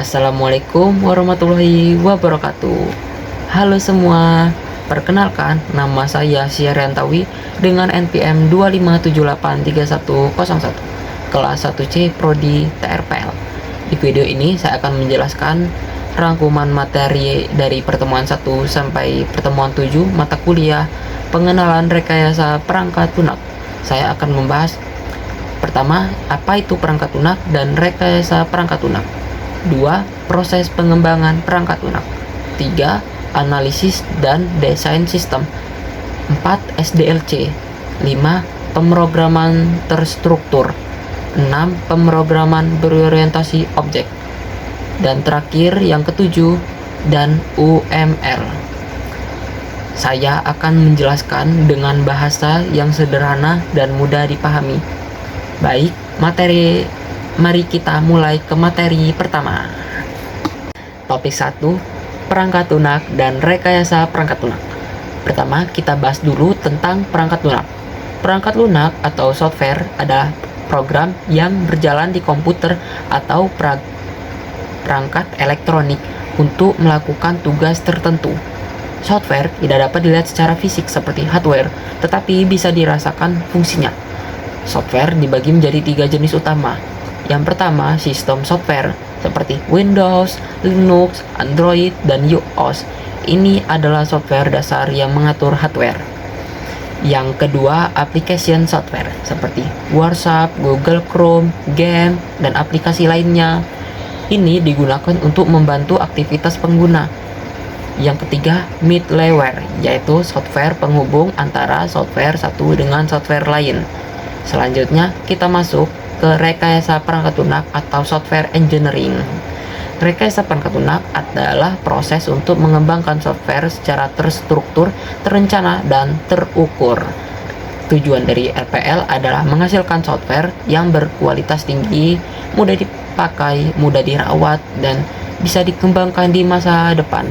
Assalamualaikum warahmatullahi wabarakatuh. Halo semua, perkenalkan nama saya Syariantawi dengan NPM 257831001 kelas 1C Prodi TRPL. Di video ini saya akan menjelaskan rangkuman materi dari pertemuan 1 sampai pertemuan 7 mata kuliah pengenalan rekayasa perangkat lunak. Saya akan membahas pertama, apa itu perangkat lunak dan rekayasa perangkat lunak. 2. Proses pengembangan perangkat lunak. 3. Analisis dan desain sistem. 4. SDLC. 5. Pemrograman terstruktur. 6. Pemrograman berorientasi objek. Dan terakhir yang ketujuh, dan UML. Saya akan menjelaskan dengan bahasa yang sederhana dan mudah dipahami. Baik, mari kita mulai ke materi pertama. Topik 1, perangkat lunak dan rekayasa perangkat lunak. Pertama, kita bahas dulu tentang perangkat lunak. Perangkat lunak atau software adalah program yang berjalan di komputer atau perangkat elektronik untuk melakukan tugas tertentu. Software tidak dapat dilihat secara fisik seperti hardware, tetapi bisa dirasakan fungsinya. Software dibagi menjadi 3 jenis utama. Yang pertama, sistem software seperti Windows, Linux, Android, dan iOS. Ini adalah software dasar yang mengatur hardware. Yang kedua, application software seperti WhatsApp, Google Chrome, game, dan aplikasi lainnya. Ini digunakan untuk membantu aktivitas pengguna. Yang ketiga, middleware, yaitu software penghubung antara software satu dengan software lain. Selanjutnya, kita masuk ke rekayasa perangkat lunak atau software engineering. Rekayasa perangkat lunak adalah proses untuk mengembangkan software secara terstruktur, terencana, dan terukur. Tujuan dari RPL adalah menghasilkan software yang berkualitas tinggi, mudah dipakai, mudah dirawat, dan bisa dikembangkan di masa depan.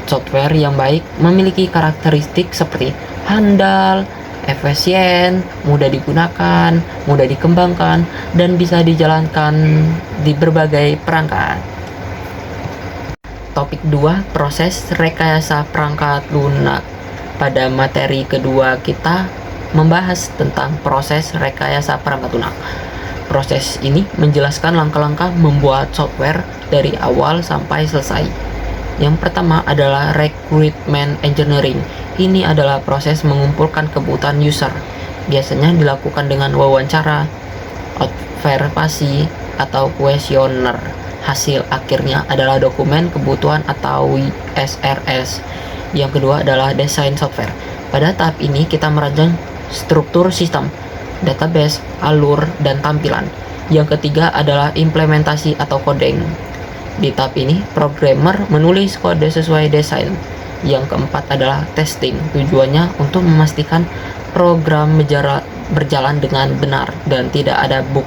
Software yang baik memiliki karakteristik seperti handal, efisien, mudah digunakan, mudah dikembangkan, dan bisa dijalankan di berbagai perangkat. Topik 2, proses rekayasa perangkat lunak. Pada materi kedua kita membahas tentang proses rekayasa perangkat lunak. Proses ini menjelaskan langkah-langkah membuat software dari awal sampai selesai. Yang pertama adalah recruitment engineering. Ini adalah proses mengumpulkan kebutuhan user. Biasanya dilakukan dengan wawancara, observasi, atau kuesioner. Hasil akhirnya adalah dokumen kebutuhan atau SRS. Yang kedua adalah desain software. Pada tahap ini kita merancang struktur sistem, database, alur, dan tampilan. Yang ketiga adalah implementasi atau coding. Di tahap ini, programmer menulis kode sesuai desain. Yang keempat adalah testing. Tujuannya untuk memastikan program berjalan dengan benar dan tidak ada bug.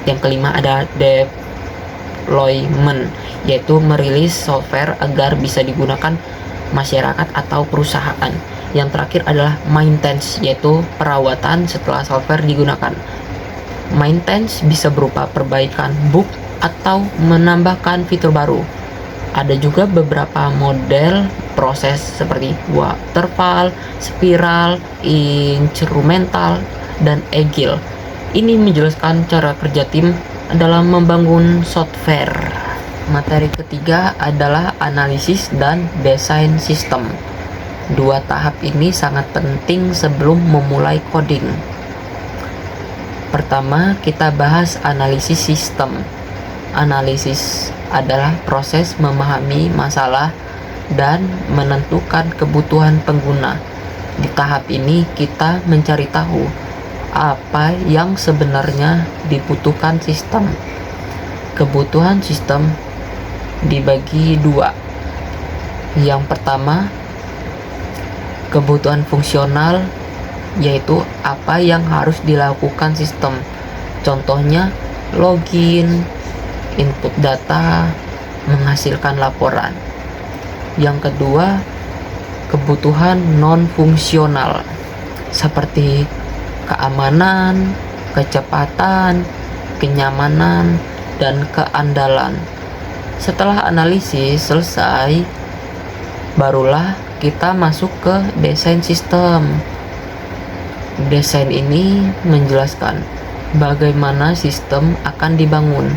Yang kelima ada deployment, yaitu merilis software agar bisa digunakan masyarakat atau perusahaan. Yang terakhir adalah maintenance, yaitu perawatan setelah software digunakan. Maintenance bisa berupa perbaikan bug atau menambahkan fitur baru. Ada juga beberapa model proses seperti waterfall, spiral, instrumental, dan agile. Ini menjelaskan cara kerja tim dalam membangun software. Materi ketiga adalah analisis dan desain sistem. 2 tahap ini sangat penting sebelum memulai coding. Pertama, kita bahas analisis sistem. Analisis adalah proses memahami masalah dan menentukan kebutuhan pengguna. Di tahap ini kita mencari tahu apa yang sebenarnya dibutuhkan sistem. Kebutuhan sistem dibagi 2. Yang pertama, kebutuhan fungsional, yaitu apa yang harus dilakukan sistem. Contohnya, login, input data, menghasilkan laporan. Yang kedua, kebutuhan non-fungsional seperti keamanan, kecepatan, kenyamanan, dan keandalan. Setelah analisis selesai, barulah kita masuk ke desain sistem. Desain ini menjelaskan bagaimana sistem akan dibangun.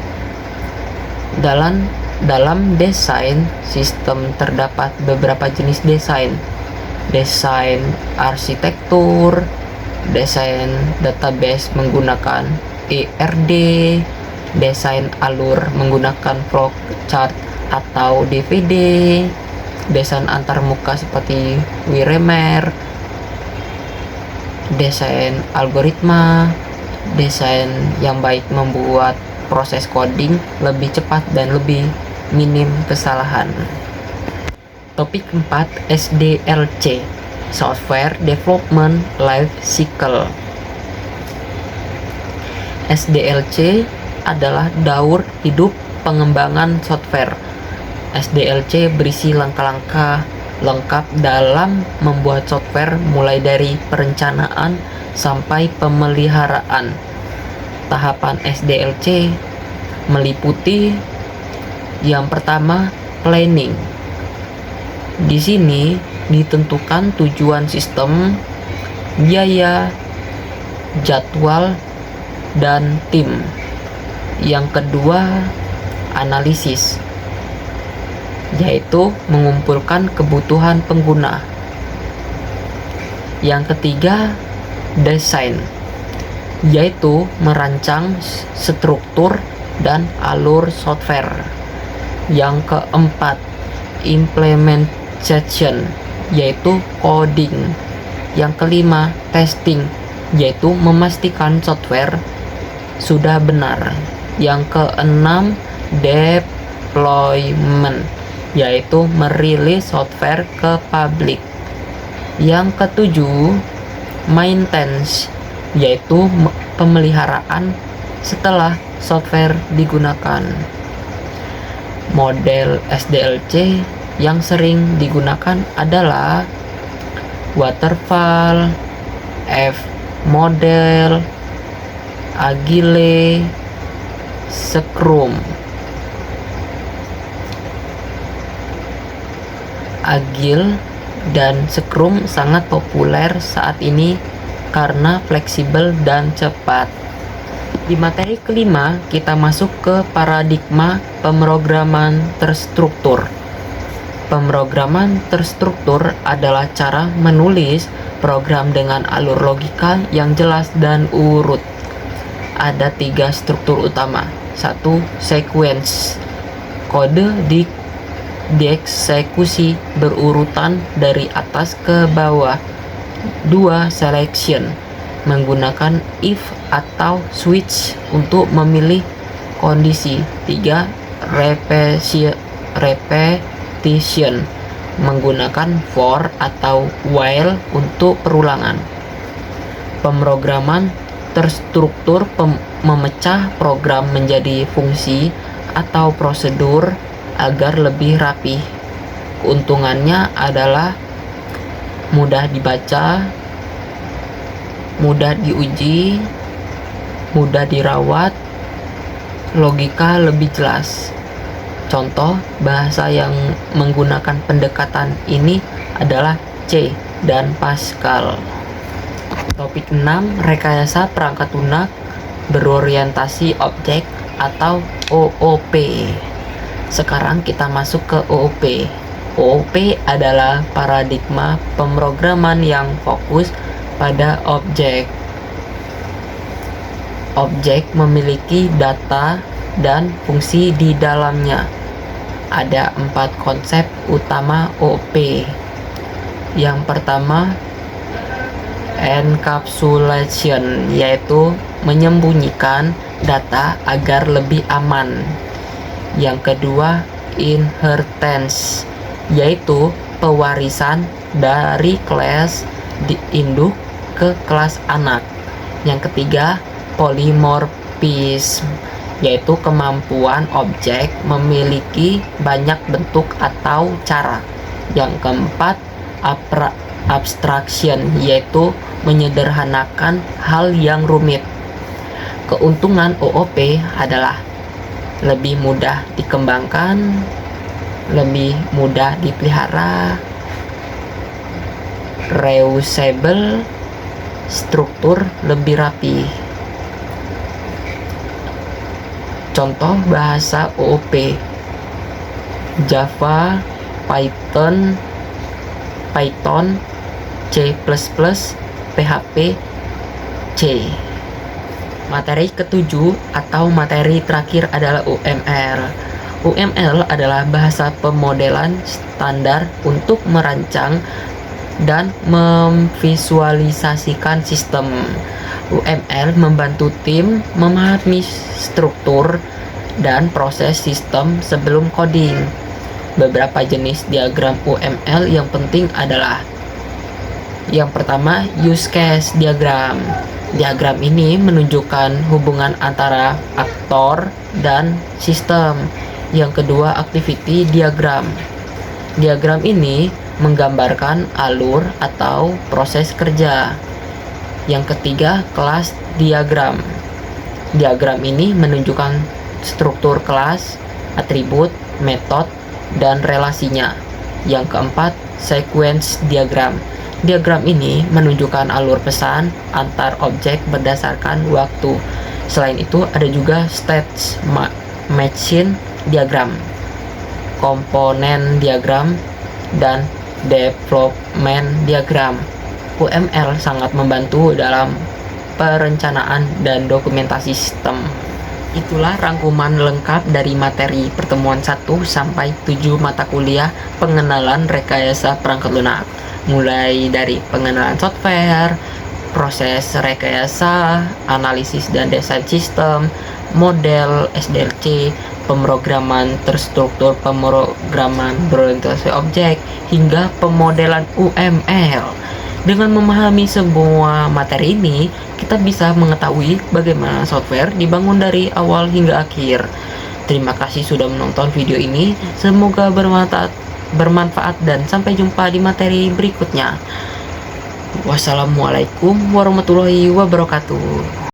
Dalam desain sistem terdapat beberapa jenis desain. Desain arsitektur, desain database menggunakan ERD, desain alur menggunakan flowchart atau DVD, desain antarmuka seperti WireMer, desain algoritma, desain yang baik membuat proses coding lebih cepat dan lebih minim kesalahan. Topik 4, SDLC, Software Development Life Cycle. SDLC adalah daur hidup pengembangan software. SDLC berisi langkah-langkah lengkap dalam membuat software mulai dari perencanaan sampai pemeliharaan. Tahapan SDLC meliputi yang pertama, planning. Di sini ditentukan tujuan sistem, biaya, jadwal, dan tim. Yang kedua, analisis, yaitu mengumpulkan kebutuhan pengguna. Yang ketiga, desain, yaitu merancang struktur dan alur software. Yang keempat, implementation, yaitu coding. Yang kelima, testing, yaitu memastikan software sudah benar. Yang keenam, deployment, yaitu merilis software ke publik. Yang ketujuh, maintenance, yaitu pemeliharaan setelah software digunakan. Model SDLC yang sering digunakan adalah waterfall, F-model, Agile, Scrum. Agile dan Scrum sangat populer saat ini karena fleksibel dan cepat. Di materi kelima, kita masuk ke paradigma pemrograman terstruktur. Pemrograman terstruktur adalah cara menulis program dengan alur logika yang jelas dan urut. Ada 3 struktur utama. 1. Sequence. Kode dieksekusi berurutan dari atas ke bawah. 2. Selection, menggunakan if atau switch untuk memilih kondisi. 3. Repetition, menggunakan for atau while untuk perulangan. Pemrograman terstruktur memecah program menjadi fungsi atau prosedur agar lebih rapih. Keuntungannya adalah mudah dibaca, mudah diuji, mudah dirawat, logika lebih jelas. Contoh bahasa yang menggunakan pendekatan ini adalah C dan Pascal. Topik 6, rekayasa perangkat lunak berorientasi objek atau OOP. Sekarang kita masuk ke OOP. OOP adalah paradigma pemrograman yang fokus pada objek. Objek memiliki data dan fungsi di dalamnya. Ada 4 konsep utama OOP. Yang pertama, encapsulation, yaitu menyembunyikan data agar lebih aman. Yang kedua, inheritance, yaitu pewarisan dari kelas induk ke kelas anak. Yang ketiga, polymorphism, yaitu kemampuan objek memiliki banyak bentuk atau cara. Yang keempat, abstraction, yaitu menyederhanakan hal yang rumit. Keuntungan OOP adalah lebih mudah dikembangkan, lebih mudah dipelihara, reusable, struktur lebih rapi. Contoh bahasa OOP: Java, Python, C++, PHP, C. Materi ketujuh atau materi terakhir adalah UML. UML adalah bahasa pemodelan standar untuk merancang dan memvisualisasikan sistem. UML membantu tim memahami struktur dan proses sistem sebelum coding. Beberapa jenis diagram UML yang penting adalah: yang pertama, use case diagram. Diagram ini menunjukkan hubungan antara aktor dan sistem. Yang kedua, activity diagram. Diagram ini menggambarkan alur atau proses kerja. Yang ketiga, kelas diagram. Diagram ini menunjukkan struktur kelas, atribut, metode, dan relasinya. Yang keempat, sequence diagram. Diagram ini menunjukkan alur pesan antar objek berdasarkan waktu. Selain itu, ada juga state machine diagram, komponen diagram, dan development diagram. UML sangat membantu dalam perencanaan dan dokumentasi sistem. Itulah rangkuman lengkap dari materi pertemuan 1 sampai 7 mata kuliah pengenalan rekayasa perangkat lunak. Mulai dari pengenalan software, proses rekayasa, analisis dan desain sistem, model SDLC, pemrograman terstruktur, pemrograman berorientasi objek, hingga pemodelan UML. Dengan memahami semua materi ini, kita bisa mengetahui bagaimana software dibangun dari awal hingga akhir. Terima kasih sudah menonton video ini, semoga bermanfaat dan sampai jumpa di materi berikutnya. Wassalamualaikum warahmatullahi wabarakatuh.